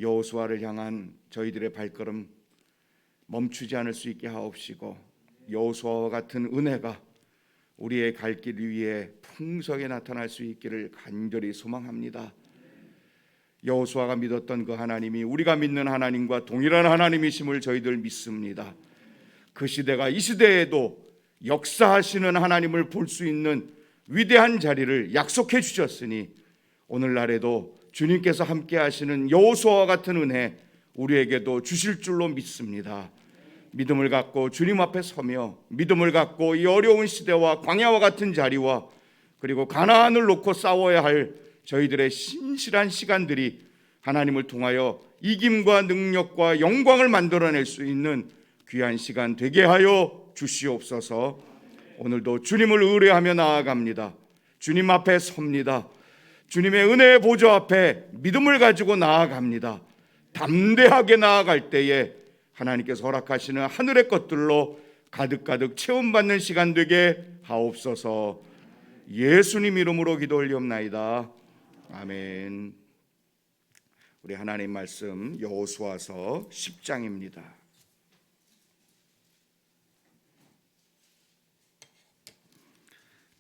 여호수아를 향한 저희들의 발걸음 멈추지 않을 수 있게 하옵시고, 여호수아와 같은 은혜가 우리의 갈 길 위에 풍성하게 나타날 수 있기를 간절히 소망합니다. 여호수아가 믿었던 그 하나님이 우리가 믿는 하나님과 동일한 하나님이심을 저희들 믿습니다. 그 시대가 이 시대에도 역사하시는 하나님을 볼 수 있는 위대한 자리를 약속해 주셨으니 오늘날에도 주님께서 함께 하시는 여호수아와 같은 은혜 우리에게도 주실 줄로 믿습니다. 믿음을 갖고 주님 앞에 서며 믿음을 갖고 이 어려운 시대와 광야와 같은 자리와 그리고 가나안을 놓고 싸워야 할 저희들의 신실한 시간들이 하나님을 통하여 이김과 능력과 영광을 만들어낼 수 있는 귀한 시간 되게 하여 주시옵소서. 오늘도 주님을 의뢰하며 나아갑니다. 주님 앞에 섭니다. 주님의 은혜의 보좌 앞에 믿음을 가지고 나아갑니다. 담대하게 나아갈 때에 하나님께서 허락하시는 하늘의 것들로 가득가득 체험받는 시간 되게 하옵소서. 예수님 이름으로 기도 올리옵나이다. 아멘. 우리 하나님 말씀 여호수아서 10장입니다.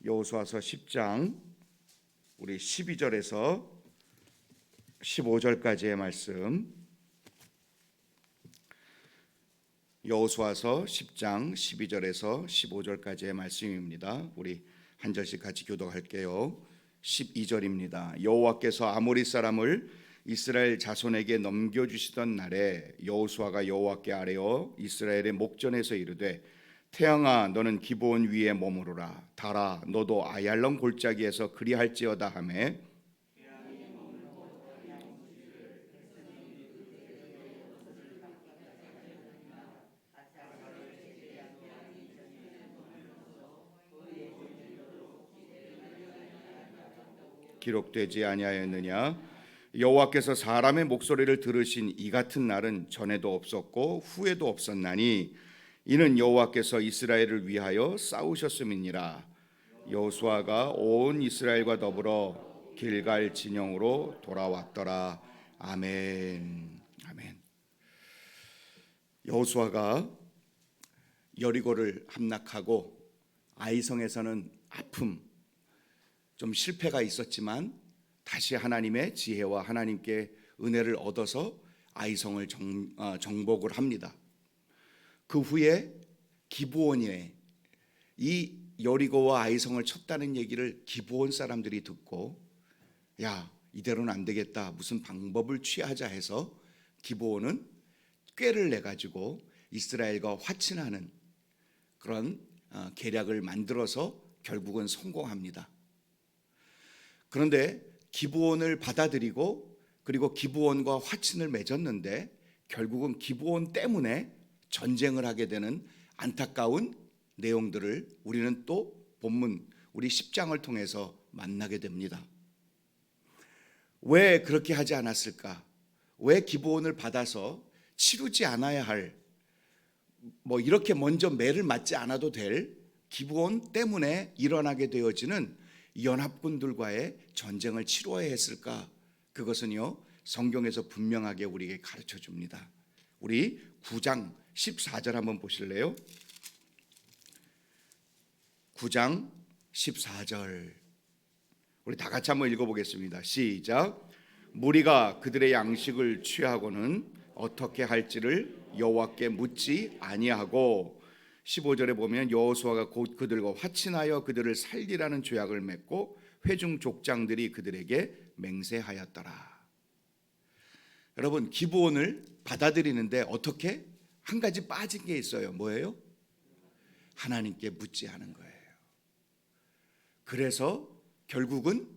여호수아서 10장 우리 12절에서 15절까지의 말씀. 여호수아서 10장 12절에서 15절까지의 말씀입니다. 우리 한 절씩 같이 교독할게요. 12절입니다. 여호와께서 아모리 사람을 이스라엘 자손에게 넘겨주시던 날에 여호수아가 여호와께 아뢰어 이스라엘의 목전에서 이르되 태양아 너는 기브온 위에 머무르라. 달아 너도 아얄론 골짜기에서 그리할지어다 하매 기록되지 아니하였느냐. 여호와께서 사람의 목소리를 들으신 이 같은 날은 전에도 없었고 후에도 없었나니 이는 여호와께서 이스라엘을 위하여 싸우셨음이니라. 여호수아가 온 이스라엘과 더불어 길갈 진영으로 돌아왔더라. 아멘. 아멘. 여호수아가 여리고를 함락하고 아이성에서는 아픔, 좀 실패가 있었지만 다시 하나님의 지혜와 하나님께 은혜를 얻어서 아이성을 정복을 합니다. 그 후에 기브온에 이 여리고와 아이성을 쳤다는 얘기를 기브온 사람들이 듣고 야 이대로는 안 되겠다, 무슨 방법을 취하자 해서 기브온은 꾀를 내가지고 이스라엘과 화친하는 그런 계략을 만들어서 결국은 성공합니다. 그런데 기브온을 받아들이고 그리고 기브온과 화친을 맺었는데 결국은 기브온 때문에 전쟁을 하게 되는 안타까운 내용들을 우리는 또 본문 우리 10장을 통해서 만나게 됩니다. 왜 그렇게 하지 않았을까? 왜 기브온을 받아서 치르지 않아야 할 이렇게 먼저 매를 맞지 않아도 될 기브온 때문에 일어나게 되어지는 연합군들과의 전쟁을 치러야 했을까? 그것은요 성경에서 분명하게 우리에게 가르쳐 줍니다. 우리 9장 14절 한번 보실래요? 9장 14절 우리 다 같이 한번 읽어보겠습니다. 시작. 무리가 그들의 양식을 취하고는 어떻게 할지를 여호와께 묻지 아니하고 15절에 보면 여호수아가 곧 그들과 화친하여 그들을 살리라는 조약을 맺고 회중 족장들이 그들에게 맹세하였더라. 여러분 기브온을 받아들이는데 어떻게? 한 가지 빠진 게 있어요. 뭐예요? 하나님께 묻지 않은 거예요. 그래서 결국은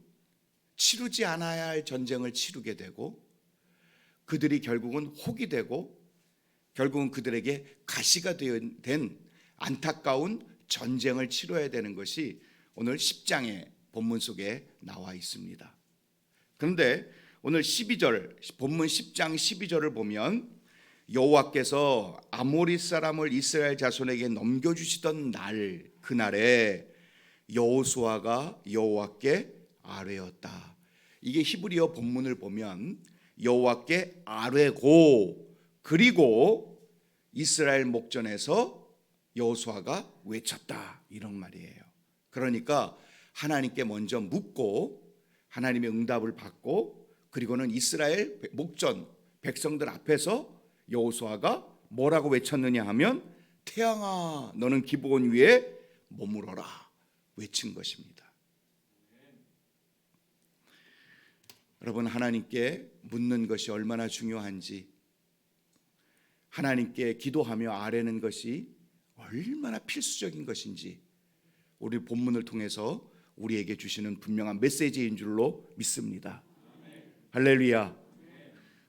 치르지 않아야 할 전쟁을 치르게 되고 그들이 결국은 혹이 되고 결국은 그들에게 가시가 된 안타까운 전쟁을 치러야 되는 것이 오늘 10장의 본문 속에 나와 있습니다. 그런데 오늘 12절 본문 10장 12절을 보면 여호와께서 아모리 사람을 이스라엘 자손에게 넘겨주시던 날 그날에 여호수아가 여호와께 아뢰었다. 이게 히브리어 본문을 보면 여호와께 아뢰고, 그리고 이스라엘 목전에서 여호수아가 외쳤다, 이런 말이에요. 그러니까 하나님께 먼저 묻고 하나님의 응답을 받고, 그리고는 이스라엘 목전 백성들 앞에서 여호수아가 뭐라고 외쳤느냐 하면 태양아 너는 기브온 위에 머무러라 외친 것입니다. 여러분, 하나님께 묻는 것이 얼마나 중요한지, 하나님께 기도하며 아뢰는 것이 얼마나 필수적인 것인지 우리 본문을 통해서 우리에게 주시는 분명한 메시지인 줄로 믿습니다. 할렐루야.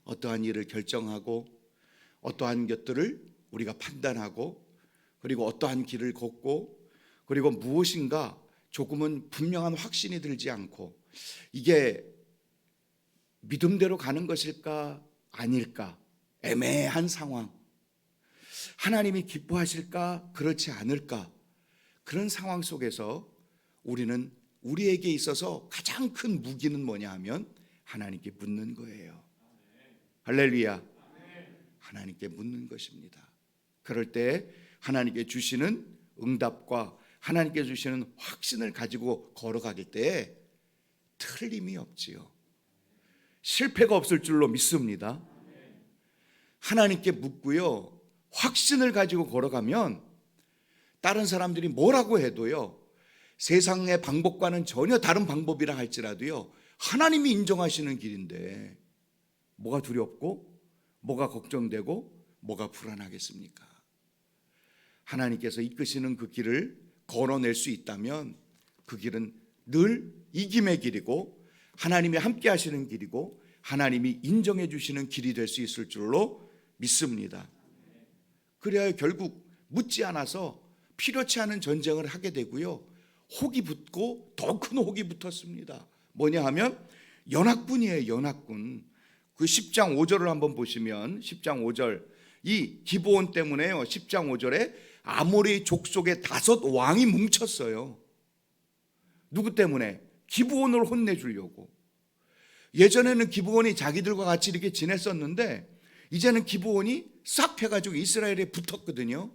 어떠한 일을 결정하고 어떠한 것들을 우리가 판단하고, 그리고 어떠한 길을 걷고, 그리고 무엇인가 조금은 분명한 확신이 들지 않고 이게 믿음대로 가는 것일까 아닐까 애매한 상황, 하나님이 기뻐하실까 그렇지 않을까, 그런 상황 속에서 우리는 우리에게 있어서 가장 큰 무기는 뭐냐 하면 하나님께 묻는 거예요. 할렐루야. 하나님께 묻는 것입니다. 그럴 때 하나님께 주시는 응답과 하나님께 주시는 확신을 가지고 걸어가길 때 틀림이 없지요. 실패가 없을 줄로 믿습니다. 하나님께 묻고요, 확신을 가지고 걸어가면 다른 사람들이 뭐라고 해도요, 세상의 방법과는 전혀 다른 방법이라 할지라도요, 하나님이 인정하시는 길인데 뭐가 두렵고 뭐가 걱정되고 뭐가 불안하겠습니까? 하나님께서 이끄시는 그 길을 걸어낼 수 있다면 그 길은 늘 이김의 길이고 하나님이 함께 하시는 길이고 하나님이 인정해 주시는 길이 될 수 있을 줄로 믿습니다. 그래야 결국 묻지 않아서 필요치 않은 전쟁을 하게 되고요, 혹이 붙고 더 큰 혹이 붙었습니다. 뭐냐 하면 연합군이에요. 연합군. 그 10장 5절을 한번 보시면 10장 5절, 이 기브온 때문에요, 10장 5절에 아모리 족속의 5 왕이 뭉쳤어요. 누구 때문에? 기브온을 혼내주려고. 예전에는 기브온이 자기들과 같이 이렇게 지냈었는데 이제는 기브온이 싹 펴가지고 이스라엘에 붙었거든요.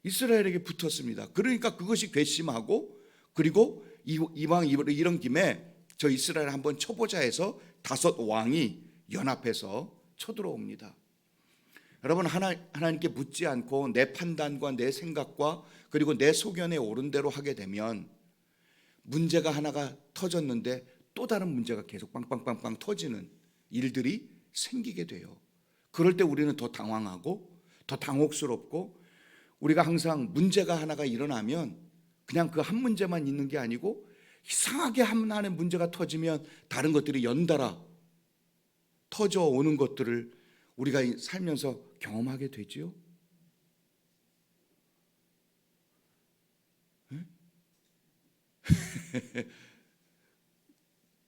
이스라엘에게 붙었습니다. 그러니까 그것이 괘씸하고, 그리고 이왕 이런 김에 저 이스라엘 한번 쳐보자 해서 5 왕이 연합해서 쳐들어옵니다. 여러분, 하나님께 묻지 않고 내 판단과 내 생각과 그리고 내 소견에 옳은 대로 하게 되면 문제가 하나가 터졌는데 또 다른 문제가 계속 빵빵빵빵 터지는 일들이 생기게 돼요. 그럴 때 우리는 더 당황하고 더 당혹스럽고, 우리가 항상 문제가 하나가 일어나면 그냥 그 한 문제만 있는 게 아니고 이상하게 하나의 문제가 터지면 다른 것들이 연달아 터져오는 것들을 우리가 살면서 경험하게 되지요.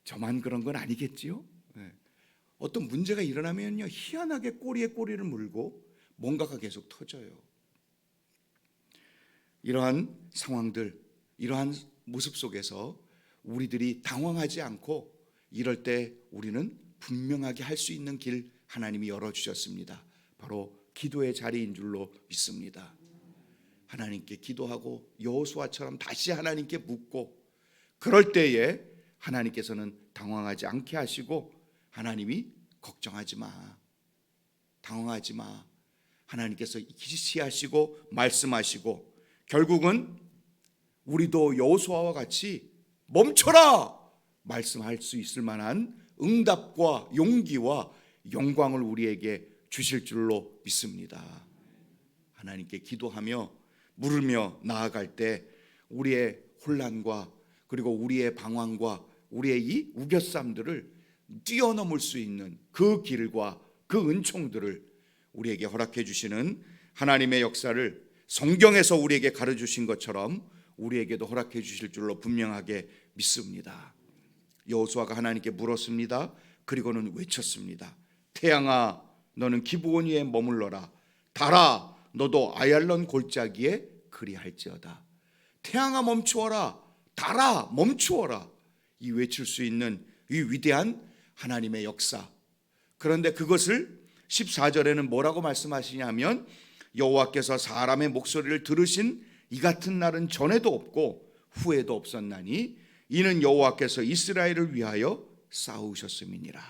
저만 그런 건 아니겠지요? 어떤 문제가 일어나면요, 희한하게 꼬리에 꼬리를 물고 뭔가가 계속 터져요. 이러한 상황들, 이러한 모습 속에서 우리들이 당황하지 않고 이럴 때 우리는 분명하게 할 수 있는 길 하나님이 열어주셨습니다. 바로 기도의 자리인 줄로 믿습니다. 하나님께 기도하고 여호수아처럼 다시 하나님께 묻고, 그럴 때에 하나님께서는 당황하지 않게 하시고 하나님이 걱정하지 마, 당황하지 마, 하나님께서 지시하시고 말씀하시고, 결국은 우리도 여호수아와 같이 멈춰라 말씀할 수 있을 만한 응답과 용기와 영광을 우리에게 주실 줄로 믿습니다. 하나님께 기도하며 물으며 나아갈 때 우리의 혼란과 그리고 우리의 방황과 우리의 이 우겨쌈들을 뛰어넘을 수 있는 그 길과 그 은총들을 우리에게 허락해 주시는 하나님의 역사를 성경에서 우리에게 가르쳐주신 것처럼 우리에게도 허락해 주실 줄로 분명하게 믿습니다. 여호수아가 하나님께 물었습니다. 그리고는 외쳤습니다. 태양아 너는 기브온 위에 머물러라. 달아 너도 아얄론 골짜기에 그리할지어다. 태양아 멈추어라. 달아 멈추어라. 이 외칠 수 있는 이 위대한 하나님의 역사. 그런데 그것을 14절에는 뭐라고 말씀하시냐면 여호와께서 사람의 목소리를 들으신 이 같은 날은 전에도 없고 후에도 없었나니 이는 여호와께서 이스라엘을 위하여 싸우셨음이니라.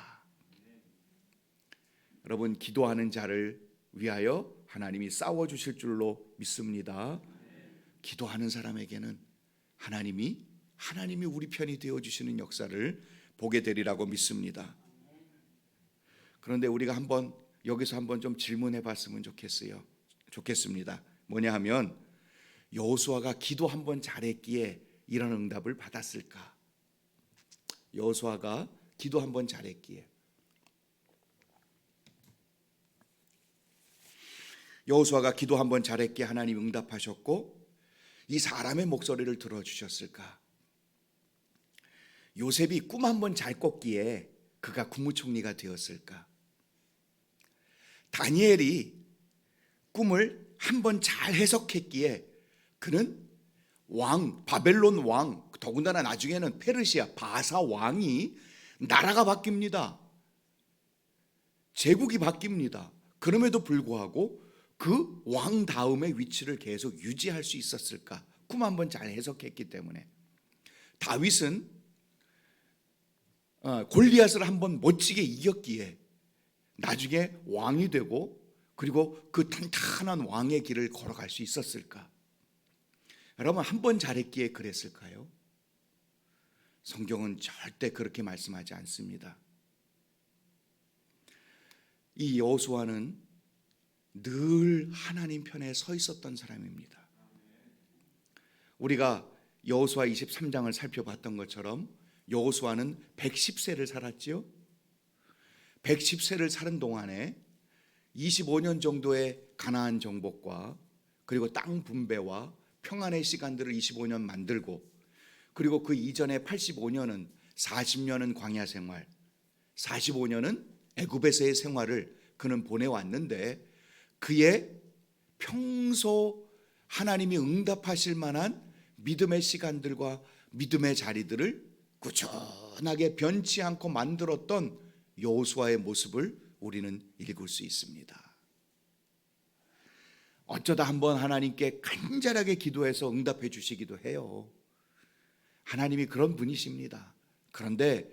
여러분, 기도하는 자를 위하여 하나님이 싸워주실 줄로 믿습니다. 기도하는 사람에게는 하나님이 우리 편이 되어주시는 역사를 보게 되리라고 믿습니다. 그런데 우리가 여기서 한번 좀 질문해 봤으면 좋겠습니다. 뭐냐 하면 여호수아가 기도 한번 잘했기에 이런 응답을 받았을까? 여호수아가 기도 한번 잘했기에 하나님 응답하셨고 이 사람의 목소리를 들어주셨을까? 요셉이 꿈 한번 잘 꿨기에 그가 국무총리가 되었을까? 다니엘이 꿈을 한번 잘 해석했기에 그는 바벨론 왕, 더군다나 나중에는 페르시아 바사 왕이 나라가 바뀝니다. 제국이 바뀝니다. 그럼에도 불구하고 그 왕 다음의 위치를 계속 유지할 수 있었을까? 꿈 한번 잘 해석했기 때문에. 다윗은 골리앗을 한번 멋지게 이겼기에 나중에 왕이 되고 그리고 그 탄탄한 왕의 길을 걸어갈 수 있었을까? 여러분, 한번 잘했기에 그랬을까요? 성경은 절대 그렇게 말씀하지 않습니다. 이 여호수아는 늘 하나님 편에 서 있었던 사람입니다. 우리가 여호수아 23장을 살펴봤던 것처럼 여호수아는 110세를 살았지요. 110세를 사는 동안에 25년 정도의 가나안 정복과 그리고 땅 분배와 평안의 시간들을 25년 만들고, 그리고 그 이전에 85년은 40년은 광야 생활, 45년은 애굽에서의 생활을 그는 보내왔는데, 그의 평소 하나님이 응답하실 만한 믿음의 시간들과 믿음의 자리들을 꾸준하게 변치 않고 만들었던 여호수아의 모습을 우리는 읽을 수 있습니다. 어쩌다 한번 하나님께 간절하게 기도해서 응답해 주시기도 해요. 하나님이 그런 분이십니다. 그런데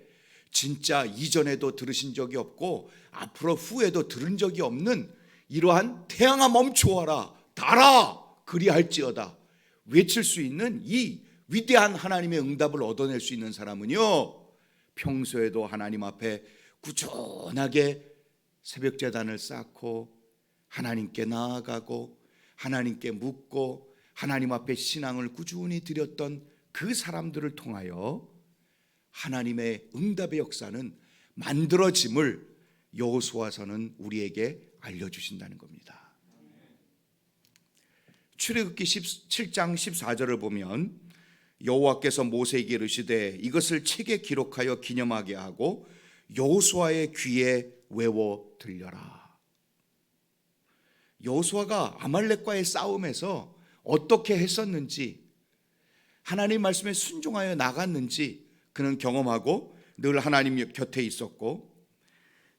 진짜 이전에도 들으신 적이 없고 앞으로 후에도 들은 적이 없는 이러한 태양아 멈추어라, 달아 그리할지어다 외칠 수 있는 이 위대한 하나님의 응답을 얻어낼 수 있는 사람은요, 평소에도 하나님 앞에 꾸준하게 새벽제단을 쌓고 하나님께 나아가고 하나님께 묻고 하나님 앞에 신앙을 꾸준히 드렸던 그 사람들을 통하여 하나님의 응답의 역사는 만들어짐을 여호수아서는 우리에게 알려주신다는 겁니다. 출애굽기 17장 14절을 보면 여호와께서 모세에게 이르시되 이것을 책에 기록하여 기념하게 하고 여호수아의 귀에 외워 들려라. 여호수아가 아말렉과의 싸움에서 어떻게 했었는지, 하나님 말씀에 순종하여 나갔는지 그는 경험하고 늘 하나님 곁에 있었고,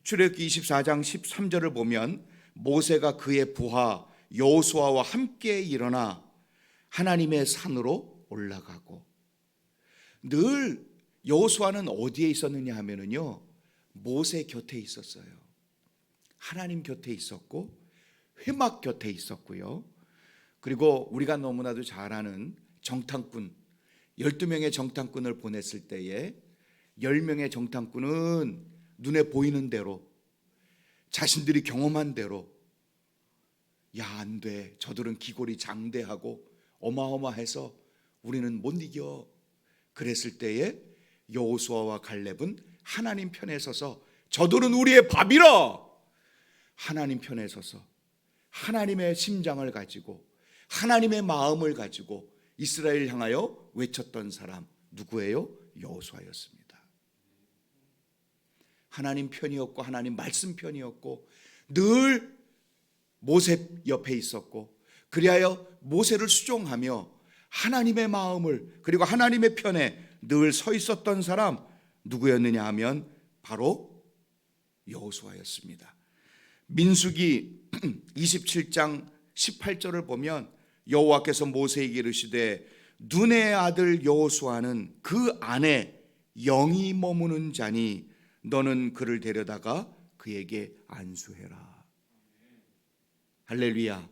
출애굽기 24장 13절을 보면 모세가 그의 부하 여호수아와 함께 일어나 하나님의 산으로 올라가고, 늘 여호수아는 어디에 있었느냐 하면은요, 모세 곁에 있었어요. 하나님 곁에 있었고 회막 곁에 있었고요. 그리고 우리가 너무나도 잘 아는 정탐꾼, 12명의 정탐꾼을 보냈을 때에 10명의 정탐꾼은 눈에 보이는 대로 자신들이 경험한 대로 야, 안 돼, 저들은 기골이 장대하고 어마어마해서 우리는 못 이겨. 그랬을 때에 여호수아와 갈렙은 하나님 편에 서서 저들은 우리의 밥이라, 하나님 편에 서서 하나님의 심장을 가지고 하나님의 마음을 가지고 이스라엘 향하여 외쳤던 사람 누구예요? 여호수아였습니다. 하나님 편이었고 하나님 말씀 편이었고 늘 모세 옆에 있었고, 그리하여 모세를 수종하며 하나님의 마음을 그리고 하나님의 편에 늘 서 있었던 사람 누구였느냐 하면 바로 여호수아였습니다. 민수기 27장 18절을 보면 여호와께서 모세에게 이르시되 눈의 아들 여호수아는 그 안에 영이 머무는 자니 너는 그를 데려다가 그에게 안수해라. 할렐루야.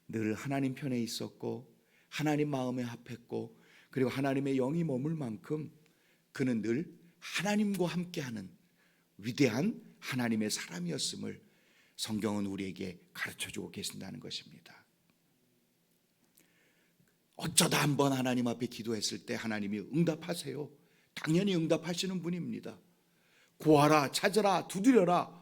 늘 하나님 편에 있었고 하나님 마음에 합했고 그리고 하나님의 영이 머물 만큼 그는 늘 하나님과 함께하는 위대한 하나님의 사람이었음을 성경은 우리에게 가르쳐주고 계신다는 것입니다. 어쩌다 한번 하나님 앞에 기도했을 때 하나님이 응답하세요. 당연히 응답하시는 분입니다. 구하라, 찾으라, 두드려라.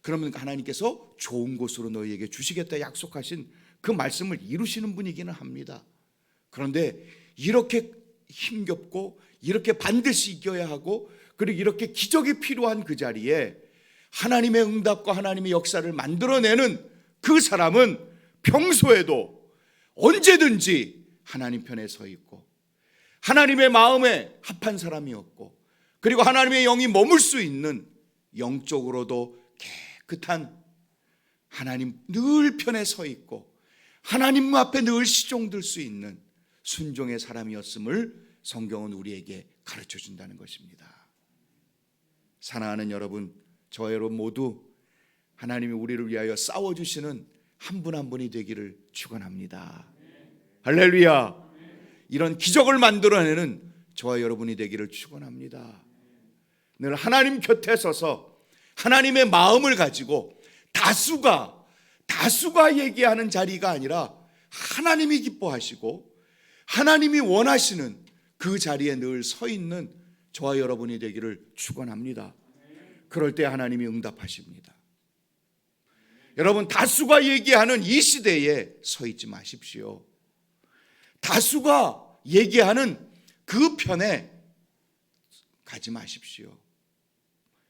그러면 하나님께서 좋은 곳으로 너희에게 주시겠다 약속하신 그 말씀을 이루시는 분이기는 합니다. 그런데 이렇게 힘겹고 이렇게 반드시 이겨야 하고 그리고 이렇게 기적이 필요한 그 자리에 하나님의 응답과 하나님의 역사를 만들어내는 그 사람은 평소에도 언제든지 하나님 편에 서 있고 하나님의 마음에 합한 사람이었고 그리고 하나님의 영이 머물 수 있는 영적으로도 깨끗한 하나님 늘 편에 서 있고 하나님 앞에 늘 시종들 수 있는 순종의 사람이었음을 성경은 우리에게 가르쳐 준다는 것입니다. 사랑하는 여러분, 저와 여러분 모두 하나님이 우리를 위하여 싸워주시는 한 분 한 분이 되기를 축원합니다. 할렐루야. 이런 기적을 만들어내는 저와 여러분이 되기를 축원합니다. 늘 하나님 곁에 서서 하나님의 마음을 가지고 다수가 얘기하는 자리가 아니라 하나님이 기뻐하시고 하나님이 원하시는 그 자리에 늘 서 있는 저와 여러분이 되기를 축원합니다. 그럴 때 하나님이 응답하십니다. 여러분, 다수가 얘기하는 이 시대에 서 있지 마십시오. 다수가 얘기하는 그 편에 가지 마십시오.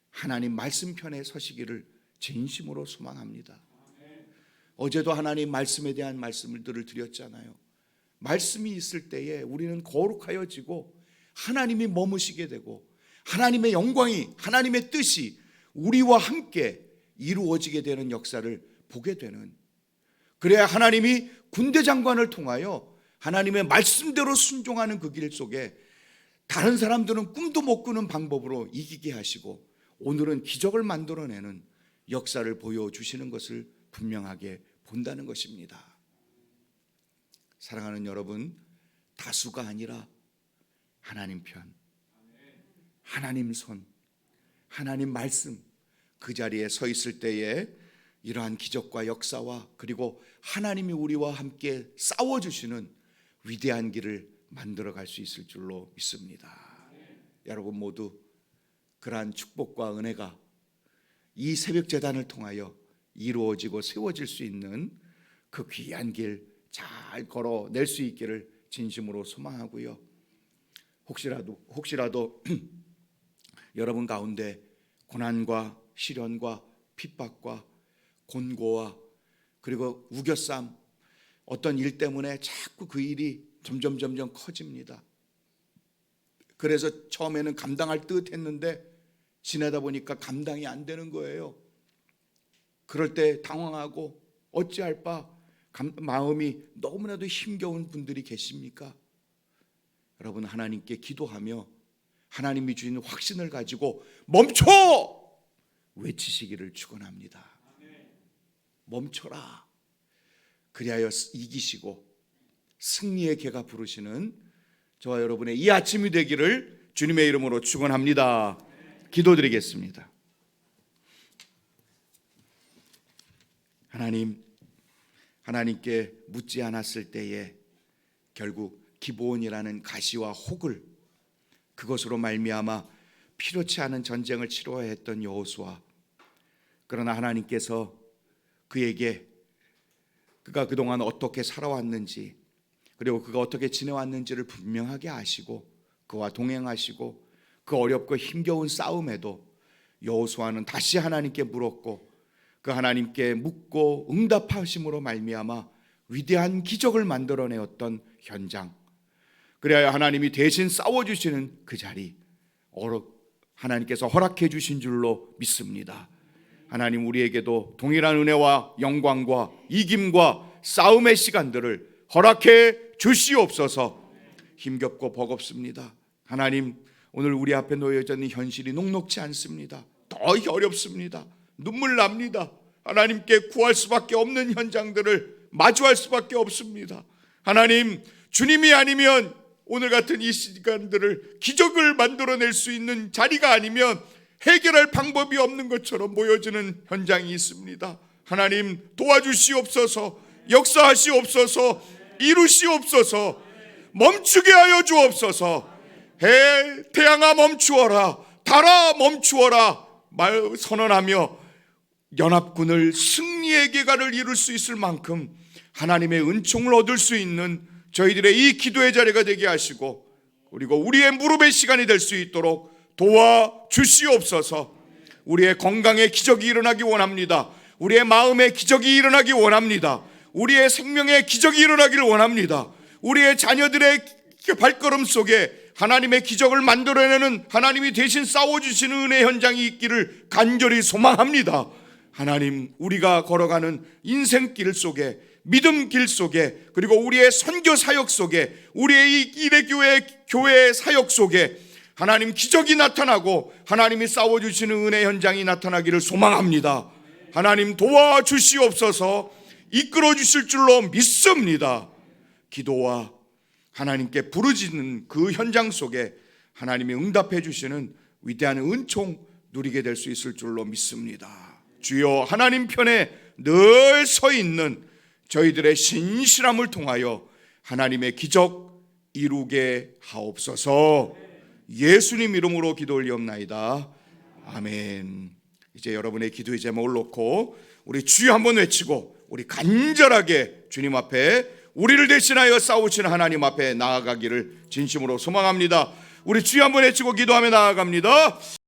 하나님 말씀 편에 서시기를 진심으로 소망합니다. 어제도 하나님 말씀에 대한 말씀들을 드렸잖아요. 말씀이 있을 때에 우리는 거룩하여지고 하나님이 머무시게 되고 하나님의 영광이 하나님의 뜻이 우리와 함께 이루어지게 되는 역사를 보게 되는, 그래야 하나님이 군대 장관을 통하여 하나님의 말씀대로 순종하는 그 길 속에 다른 사람들은 꿈도 못 꾸는 방법으로 이기게 하시고 오늘은 기적을 만들어내는 역사를 보여주시는 것을 분명하게 본다는 것입니다. 사랑하는 여러분, 다수가 아니라 하나님 편, 하나님 손, 하나님 말씀 그 자리에 서 있을 때에 이러한 기적과 역사와 그리고 하나님이 우리와 함께 싸워주시는 위대한 길을 만들어갈 수 있을 줄로 믿습니다. 여러분 모두 그러한 축복과 은혜가 이 새벽 제단을 통하여 이루어지고 세워질 수 있는 그 귀한 길 잘 걸어낼 수 있기를 진심으로 소망하고요. 혹시라도 여러분 가운데 고난과 시련과 핍박과 곤고와 그리고 우겨쌈, 어떤 일 때문에 자꾸 그 일이 점점 커집니다. 그래서 처음에는 감당할 듯 했는데 지내다 보니까 감당이 안 되는 거예요. 그럴 때 당황하고 어찌할 바 마음이 너무나도 힘겨운 분들이 계십니까? 여러분, 하나님께 기도하며 하나님이 주신 확신을 가지고 멈춰! 외치시기를 축원합니다. 멈춰라. 그리하여 이기시고 승리의 개가 부르시는 저와 여러분의 이 아침이 되기를 주님의 이름으로 축원합니다. 기도드리겠습니다. 하나님께 묻지 않았을 때에 결국 기브온이라는 가시와 혹을 그것으로 말미암아 필요치 않은 전쟁을 치러야 했던 여호수아, 그러나 하나님께서 그에게 그가 그동안 어떻게 살아왔는지 그리고 그가 어떻게 지내왔는지를 분명하게 아시고 그와 동행하시고 그 어렵고 힘겨운 싸움에도 여호수아는 다시 하나님께 물었고 그 하나님께 묻고 응답하심으로 말미암아 위대한 기적을 만들어내었던 현장, 그래야 하나님이 대신 싸워주시는 그 자리, 하나님께서 허락해 주신 줄로 믿습니다. 하나님, 우리에게도 동일한 은혜와 영광과 이김과 싸움의 시간들을 허락해 주시옵소서. 힘겹고 버겁습니다. 하나님, 오늘 우리 앞에 놓여져 있는 현실이 녹록지 않습니다. 더 어렵습니다. 눈물 납니다. 하나님께 구할 수밖에 없는 현장들을 마주할 수밖에 없습니다. 하나님, 주님이 아니면 오늘 같은 이 시간들을 기적을 만들어낼 수 있는 자리가 아니면 해결할 방법이 없는 것처럼 보여지는 현장이 있습니다. 하나님, 도와주시옵소서. 역사하시옵소서. 이루시옵소서. 멈추게 하여 주옵소서. 태양아 멈추어라, 달아 멈추어라 말 선언하며 연합군을 승리의 계가를 이룰 수 있을 만큼 하나님의 은총을 얻을 수 있는 저희들의 이 기도의 자리가 되게 하시고, 그리고 우리의 무릎의 시간이 될 수 있도록 도와주시옵소서. 우리의 건강에 기적이 일어나기 원합니다. 우리의 마음에 기적이 일어나기 원합니다. 우리의 생명에 기적이 일어나기를 원합니다. 우리의 자녀들의 발걸음 속에 하나님의 기적을 만들어내는 하나님이 대신 싸워주시는 은혜 현장이 있기를 간절히 소망합니다. 하나님, 우리가 걸어가는 인생길 속에, 믿음 길 속에, 그리고 우리의 선교 사역 속에, 우리의 이 일의 교회 사역 속에 하나님 기적이 나타나고 하나님이 싸워주시는 은혜 현장이 나타나기를 소망합니다. 하나님, 도와주시옵소서. 이끌어 주실 줄로 믿습니다. 기도와 하나님께 부르짖는 그 현장 속에 하나님이 응답해 주시는 위대한 은총 누리게 될 수 있을 줄로 믿습니다. 주여, 하나님 편에 늘 서 있는 저희들의 신실함을 통하여 하나님의 기적 이루게 하옵소서. 예수님 이름으로 기도 올리옵나이다. 아멘. 이제 여러분의 기도의 제목을 놓고 우리 주여 한번 외치고 우리 간절하게 주님 앞에 우리를 대신하여 싸우시는 하나님 앞에 나아가기를 진심으로 소망합니다. 우리 주여 한번 외치고 기도하며 나아갑니다.